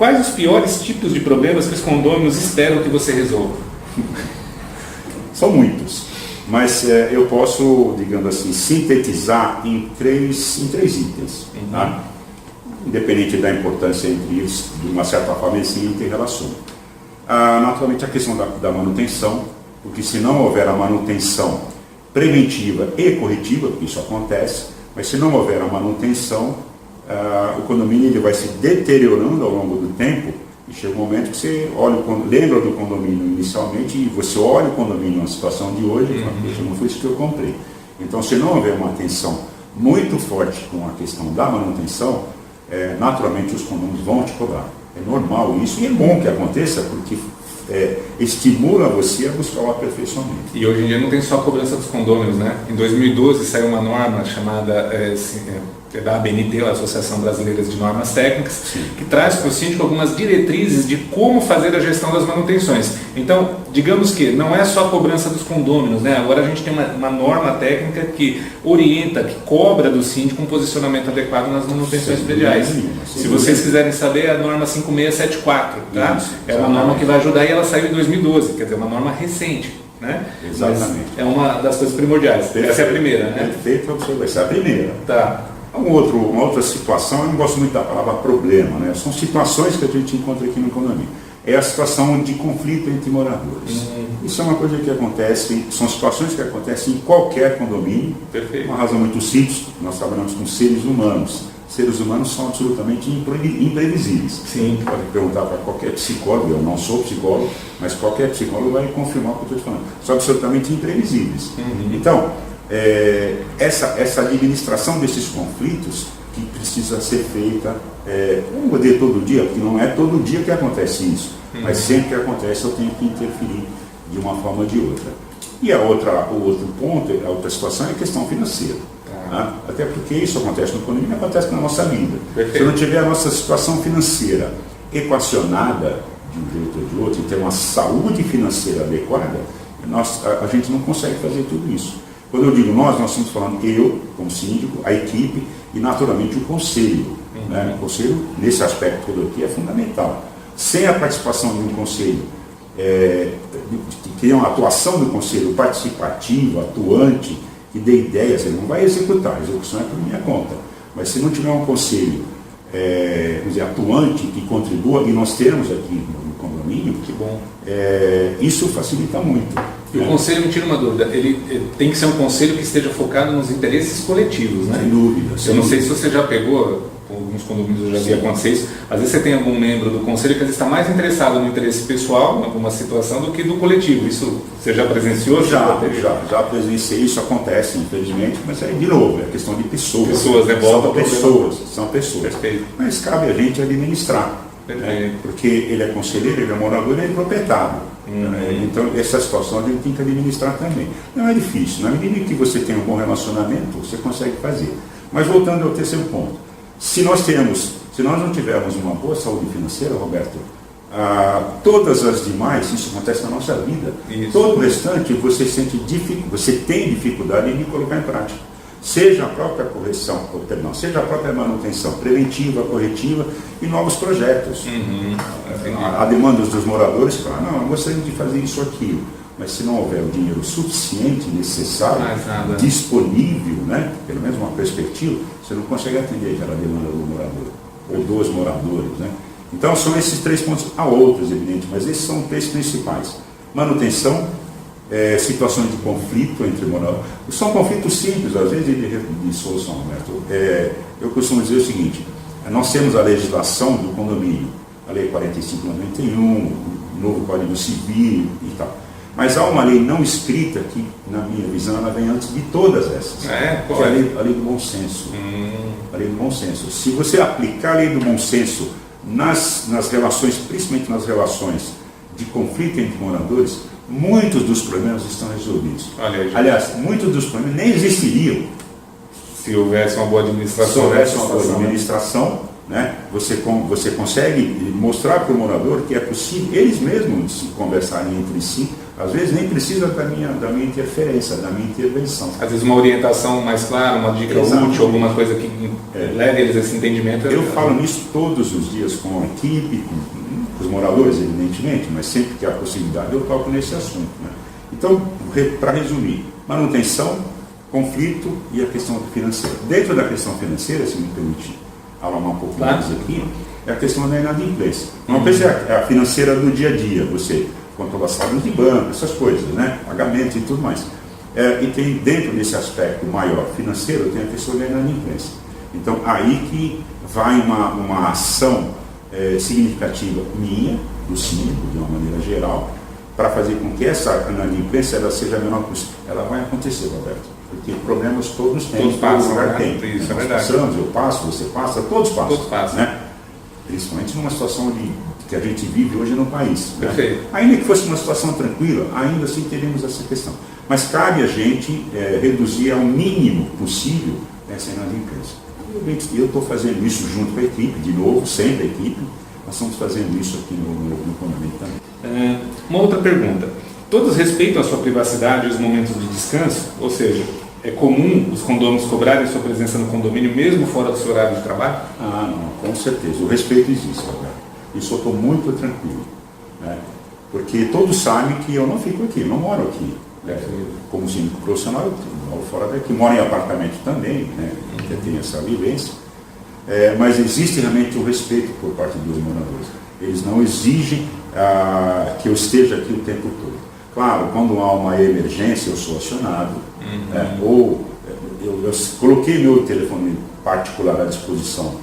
quais os piores tipos de problemas que os condôminos esperam que você resolva? São muitos, mas eu posso, digamos assim, sintetizar em três itens, tá? Independente da importância entre eles, de uma certa forma eles se interrelacionam. Naturalmente a questão da manutenção, porque se não houver a manutenção preventiva e corretiva, porque isso acontece, mas se não houver a manutenção, o condomínio ele vai se deteriorando ao longo do tempo, e chega um momento que você lembra do condomínio inicialmente e você olha o condomínio na situação de hoje e fala, poxa, não foi isso que eu comprei. Então, se não houver uma atenção muito forte com a questão da manutenção, naturalmente os condomínios vão te cobrar. É normal isso e é bom que aconteça porque estimula você a buscar o aperfeiçoamento. E hoje em dia não tem só a cobrança dos condôminos, né? Em 2012 saiu uma norma chamada da ABNT, a Associação Brasileira de Normas Técnicas, Sim. que traz para o síndico algumas diretrizes de como fazer a gestão das manutenções. Então, digamos que não é só a cobrança dos condôminos, né? Agora a gente tem uma norma técnica que orienta, que cobra do síndico um posicionamento adequado nas manutenções prediais. Se vocês quiserem saber, é a norma 5674, tá? Isso, é uma norma que vai ajudar e ela saiu em 2012, quer dizer, uma norma recente. Né? Exatamente. Mas é uma das coisas primordiais. Perfeito. Essa é a primeira, né? Perfeito, essa é a primeira. Tá. Uma outra situação, eu não gosto muito da palavra problema, né? São situações que a gente encontra aqui no condomínio. É a situação de conflito entre moradores. Isso é uma coisa que acontece, são situações que acontecem em qualquer condomínio. Perfeito. Uma razão muito simples, nós trabalhamos com seres humanos. Seres humanos são absolutamente imprevisíveis. Sim. Pode perguntar para qualquer psicólogo, eu não sou psicólogo, mas qualquer psicólogo vai confirmar o que eu estou te falando. São absolutamente imprevisíveis. Então, essa administração desses conflitos que precisa ser feita, não vou dizer todo dia, porque não é todo dia que acontece isso, mas sempre que acontece eu tenho que interferir de uma forma ou de outra. E o outro ponto, a outra situação é a questão financeira. Tá? Até porque isso acontece no condomínio, acontece na nossa vida. Perfeito. Se não tiver a nossa situação financeira equacionada de um jeito ou de outro, e ter uma saúde financeira adequada, a gente não consegue fazer tudo isso. Quando eu digo nós estamos falando eu, como síndico, a equipe e naturalmente o conselho. Né? O conselho, nesse aspecto todo aqui, é fundamental. Sem a participação de um conselho, que é uma atuação do conselho participativa, atuante, que dê ideias, ele não vai executar, a execução é por minha conta. Mas se não tiver um conselho vamos dizer, atuante, que contribua, e nós temos aqui no condomínio, que bom. Isso facilita muito. E o conselho, me tira uma dúvida, ele tem que ser um conselho que esteja focado nos interesses coletivos, né? Sem dúvida. Eu não sei se você já pegou, alguns condomínios eu já vi acontecer isso, às vezes você tem algum membro do conselho que às vezes está mais interessado no interesse pessoal, em alguma situação, do que do coletivo. Isso você já presenciou? Já presenciei, isso acontece, infelizmente, mas aí, de novo, é questão de pessoas. Pessoas, né? São pessoas. Perfeito. Mas cabe a gente administrar. Né? Porque ele é conselheiro, ele é morador, ele é proprietário. Então, essa situação a gente tem que administrar também. Não é difícil, na medida que você tem um bom relacionamento, você consegue fazer. Mas voltando ao terceiro ponto, se nós não tivermos uma boa saúde financeira, Roberto, todas as demais, isso acontece na nossa vida, todo o restante você tem dificuldade de colocar em prática. Seja a própria seja a própria manutenção preventiva, corretiva e novos projetos. Há demandas dos moradores que falam, não, eu gostaria de fazer isso ou aquilo, mas se não houver o dinheiro suficiente, necessário, disponível, né, pelo menos uma perspectiva, você não consegue atender aquela demanda do morador, ou dos moradores. Né? Então são esses três pontos, há outros, evidente, mas esses são os três principais. Manutenção, situações de conflito entre moradores. São conflitos simples, às vezes, de solução, Roberto. Eu costumo dizer o seguinte, nós temos a legislação do condomínio, a Lei 45/91, o novo Código Civil e tal. Mas há uma lei não escrita que, na minha visão, ela vem antes de todas essas. Que é a lei do bom senso. A lei do bom senso. Se você aplicar a lei do bom senso nas relações, principalmente nas relações de conflito entre moradores, muitos dos problemas estão resolvidos. Aliás, muitos dos problemas nem existiriam se houvesse uma boa administração. Se houvesse uma boa administração, né, você consegue mostrar para o morador que é possível eles mesmos se conversarem entre si Às vezes nem precisa da minha interferência, da minha intervenção. Às vezes uma orientação mais clara, uma dica útil, alguma coisa que leve eles a esse entendimento. Eu falo nisso todos os dias com a equipe, com os moradores, evidentemente, mas sempre que há possibilidade eu toco nesse assunto. Né? Então, para resumir, manutenção, conflito e a questão financeira. Dentro da questão financeira, se me permite alarmar um pouco mais aqui, é a questão da inadimplência. Uma coisa é a financeira do dia a dia, você controla salários de banco, essas coisas, né? Pagamentos e tudo mais. E tem, dentro desse aspecto maior financeiro, tem a questão da inadimplência. Então, aí que vai uma ação significativa minha, do síndico, de uma maneira geral, para fazer com que essa inadimplência ela seja a menor possível. Ela vai acontecer, Roberto, porque problemas todos têm. Todos passam, né? Tem. Isso é Nós verdade. passamos, eu passo, você passa, todos passam. Todos passam. Né? Principalmente numa situação que a gente vive hoje no país. Perfeito. Né? Ainda que fosse uma situação tranquila, ainda assim teríamos essa questão. Mas cabe a gente reduzir ao mínimo possível essa inadimplência. Eu estou fazendo isso junto com a equipe, de novo, sempre a equipe. Nós estamos fazendo isso aqui no condomínio também. Uma outra pergunta. Todos respeitam a sua privacidade e os momentos de descanso? Ou seja, é comum os condôminos cobrarem sua presença no condomínio mesmo fora do seu horário de trabalho? Ah, não, com certeza. O respeito existe, Roberto. Isso eu estou muito tranquilo. Né? Porque todos sabem que eu não fico aqui, não moro aqui. Como síndico profissional, eu moro fora daqui. Moro em apartamento também, né? Que tem essa vivência. Mas existe realmente o respeito por parte dos moradores. Eles não exigem que eu esteja aqui o tempo todo. Claro, quando há uma emergência, eu sou acionado, ou eu coloquei meu telefone particular à disposição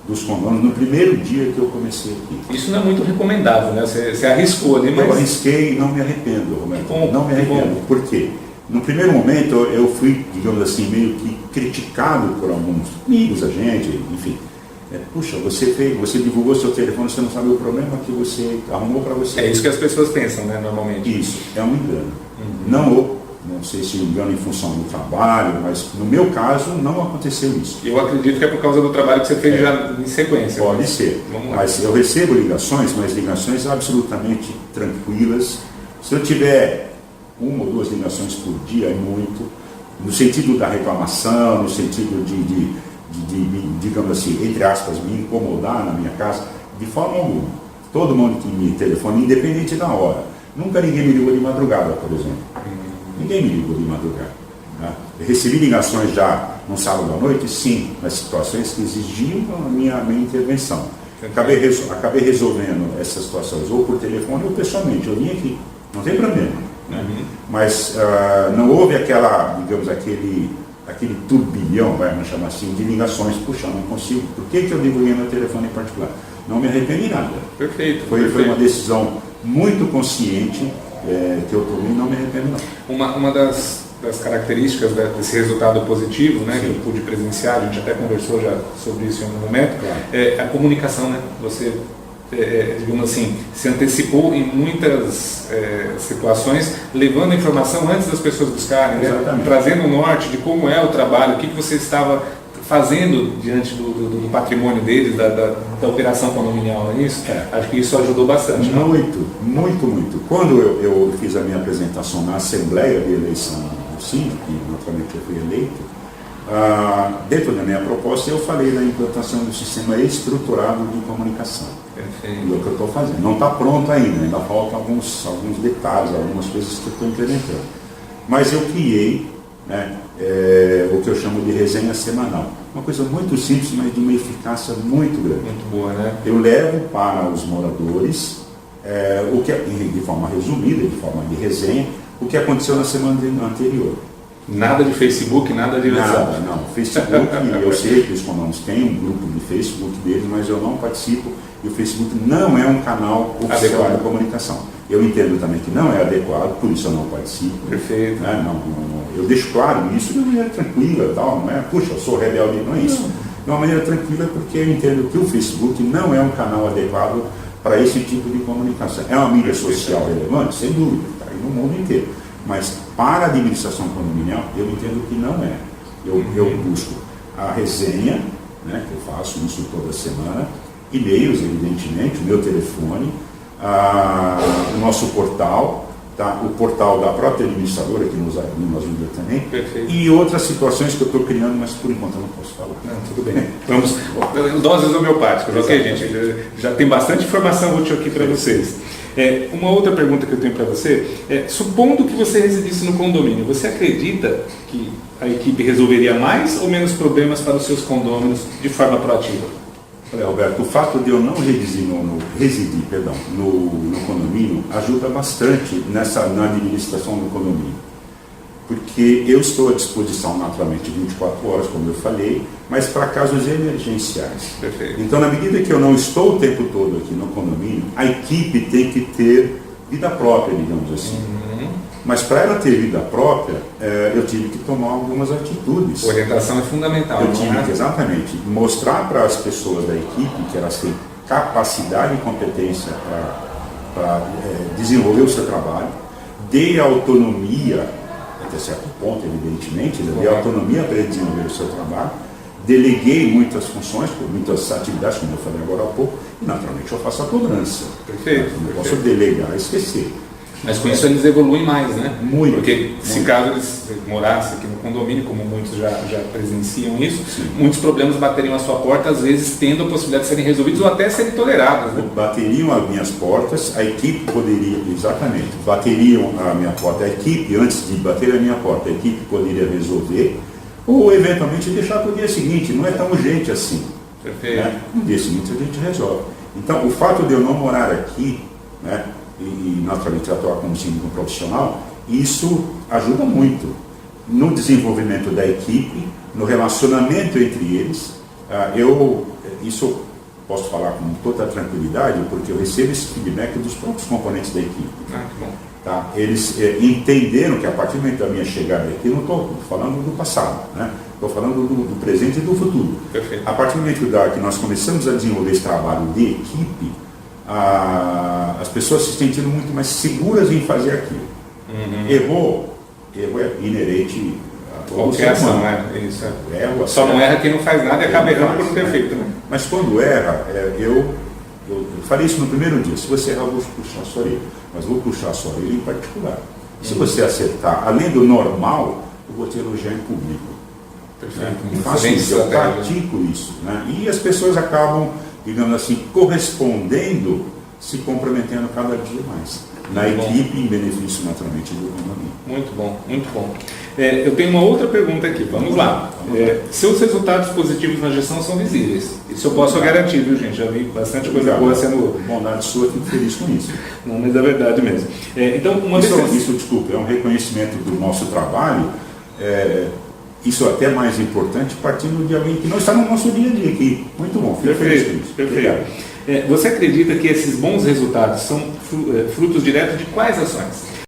dos condôminos no primeiro dia que eu comecei aqui. Isso não é muito recomendável, né? Você arriscou ali, mas... Eu arrisquei e não me arrependo, Roberto. Não me arrependo. Bom. Por quê? No primeiro momento eu fui, digamos assim, meio que criticado por alguns amigos, a gente, enfim. Puxa, você divulgou seu telefone, você não sabe o problema que você arrumou para você. É isso que as pessoas pensam, né, normalmente. Isso, é um engano. Não sei se engano em função do trabalho, mas no meu caso não aconteceu isso. Eu acredito que é por causa do trabalho que você fez já em sequência. Pode ser. Mas eu recebo ligações, mas ligações absolutamente tranquilas. Se eu tiver 1 ou 2 ligações por dia, é muito. No sentido da reclamação, no sentido de digamos assim, entre aspas, me incomodar na minha casa, de forma alguma. Todo mundo que me telefona, independente da hora. Nunca ninguém me ligou de madrugada, por exemplo. Ninguém me ligou de madrugada. Né? Eu recebi ligações já no sábado à noite, sim, nas situações que exigiam a minha intervenção. Acabei resolvendo essas situações ou por telefone ou pessoalmente. Eu vim aqui, não tem problema. Né? Mas não houve aquele turbilhão, vamos chamar assim, de ligações. Puxa, não consigo. Por que eu divulguei meu telefone em particular? Não me arrependi nada. Perfeito. Foi uma decisão muito consciente que eu tomei, não me arrependo não. Uma das características desse resultado positivo, né, que eu pude presenciar, a gente até conversou já sobre isso em algum momento, é a comunicação, né? Você, digamos assim, se antecipou em muitas situações, levando a informação antes das pessoas buscarem, né? Trazendo o norte de como é o trabalho, o que você estava fazendo diante do patrimônio deles, da operação condominial, não é isso? Acho que isso ajudou bastante. Muito. Quando eu fiz a minha apresentação na Assembleia de Eleição do Síndico, que naturalmente eu fui eleito, dentro da minha proposta eu falei da implantação do sistema estruturado de comunicação. Perfeito. É o que eu estou fazendo. Não está pronto ainda faltam alguns detalhes, algumas coisas que eu estou implementando. Mas eu criei, né, o que eu chamo de resenha semanal. Uma coisa muito simples, mas de uma eficácia muito grande. Muito boa, né? Eu levo para os moradores, de forma resumida, de forma de resenha, o que aconteceu na semana anterior. Nada de Facebook, nada de WhatsApp. Nada, não. Facebook, eu sei que os condôminos têm um grupo de Facebook deles, mas eu não participo e o Facebook não é um canal oficial de comunicação. Eu entendo também que não é adequado, por isso eu não participo. Perfeito. Né? Eu deixo claro isso de uma maneira tranquila, tal, não é, puxa, eu sou rebelde, não é isso. De uma maneira tranquila, porque eu entendo que o Facebook não é um canal adequado para esse tipo de comunicação. É uma mídia social relevante, sem dúvida, está aí no mundo inteiro. Mas para a administração condominial, eu entendo que não é. Eu busco a resenha, né, que eu faço isso toda semana, e-mails, evidentemente, o meu telefone, o nosso portal, tá? O portal da própria administradora, que nos ajuda também. Perfeito. E outras situações que eu estou criando, mas por enquanto eu não posso falar. Não, tudo bem. Vamos, doses homeopáticas, ok, gente? Já tem bastante informação útil aqui para vocês. Uma outra pergunta que eu tenho para você é, supondo que você residisse no condomínio, você acredita que a equipe resolveria mais ou menos problemas para os seus condôminos de forma proativa? Olha, Roberto, o fato de eu não residir no condomínio ajuda bastante na administração do condomínio. Porque eu estou à disposição, naturalmente, 24 horas, como eu falei, mas para casos emergenciais. Perfeito. Então, na medida que eu não estou o tempo todo aqui no condomínio, a equipe tem que ter vida própria, digamos assim. Mas para ela ter vida própria, eu tive que tomar algumas atitudes. A orientação é fundamental. Eu tive que, exatamente, mostrar para as pessoas da equipe que elas têm capacidade e competência para desenvolver o seu trabalho, dei autonomia, até certo ponto, evidentemente, dei autonomia para ele desenvolver o seu trabalho, deleguei muitas funções, muitas atividades, como eu falei agora há pouco, e naturalmente eu faço a cobrança. Perfeito. Eu não posso delegar e esquecer. Mas com isso eles evoluem mais, né? Muito. Porque se muito. caso eles morassem aqui no condomínio, como muitos já presenciam isso, Sim. muitos problemas bateriam à sua porta, às vezes tendo a possibilidade de serem resolvidos ou até serem tolerados. Né? Bateriam as minhas portas, a equipe poderia, exatamente, bateriam a minha porta, a equipe, antes de bater a minha porta, a equipe poderia resolver, ou eventualmente deixar para o dia seguinte, não é tão urgente assim. Perfeito. Né? No dia seguinte a gente resolve. Então, o fato de eu não morar aqui, né, e naturalmente atuar como síndico profissional, isso ajuda muito no desenvolvimento da equipe, no relacionamento entre eles. Isso eu posso falar com toda tranquilidade, porque eu recebo esse feedback dos próprios componentes da equipe. Que bom. Tá? Eles entenderam que a partir do momento da minha chegada aqui, eu não estou falando do passado, né? Estou falando do presente e do futuro. Perfeito. A partir do momento que nós começamos a desenvolver esse trabalho de equipe, as pessoas se sentiram muito mais seguras em fazer aquilo. Erro é inerente a todo qualquer ação, humano. né? Isso. Só não erra quem não faz nada e acaba errando por não ter feito. Né? Mas quando erra, eu falei isso no primeiro dia, se você errar eu vou puxar a sua orelha, mas vou puxar a sua orelha em particular. Se você acertar além do normal, eu vou te elogiar em público. Perfeito. Eu faço isso, eu pratico isso. Né? E as pessoas acabam, digamos assim, correspondendo, se comprometendo cada dia mais. Na equipe, em benefício naturalmente do condomínio. Muito bom, muito bom. Eu tenho uma outra pergunta aqui, vamos lá. Seus resultados positivos na gestão são visíveis. Isso eu posso garantir, viu, gente? Já vi bastante coisa boa sendo... Bondade sua, fico feliz com isso. Não, mas é verdade mesmo. Então, desculpa, é um reconhecimento do nosso trabalho. Isso é até mais importante partindo de alguém que não está no nosso dia a dia aqui. Muito bom, fico feliz com isso. Perfeito. Você acredita que esses bons resultados são frutos diretos de quais ações?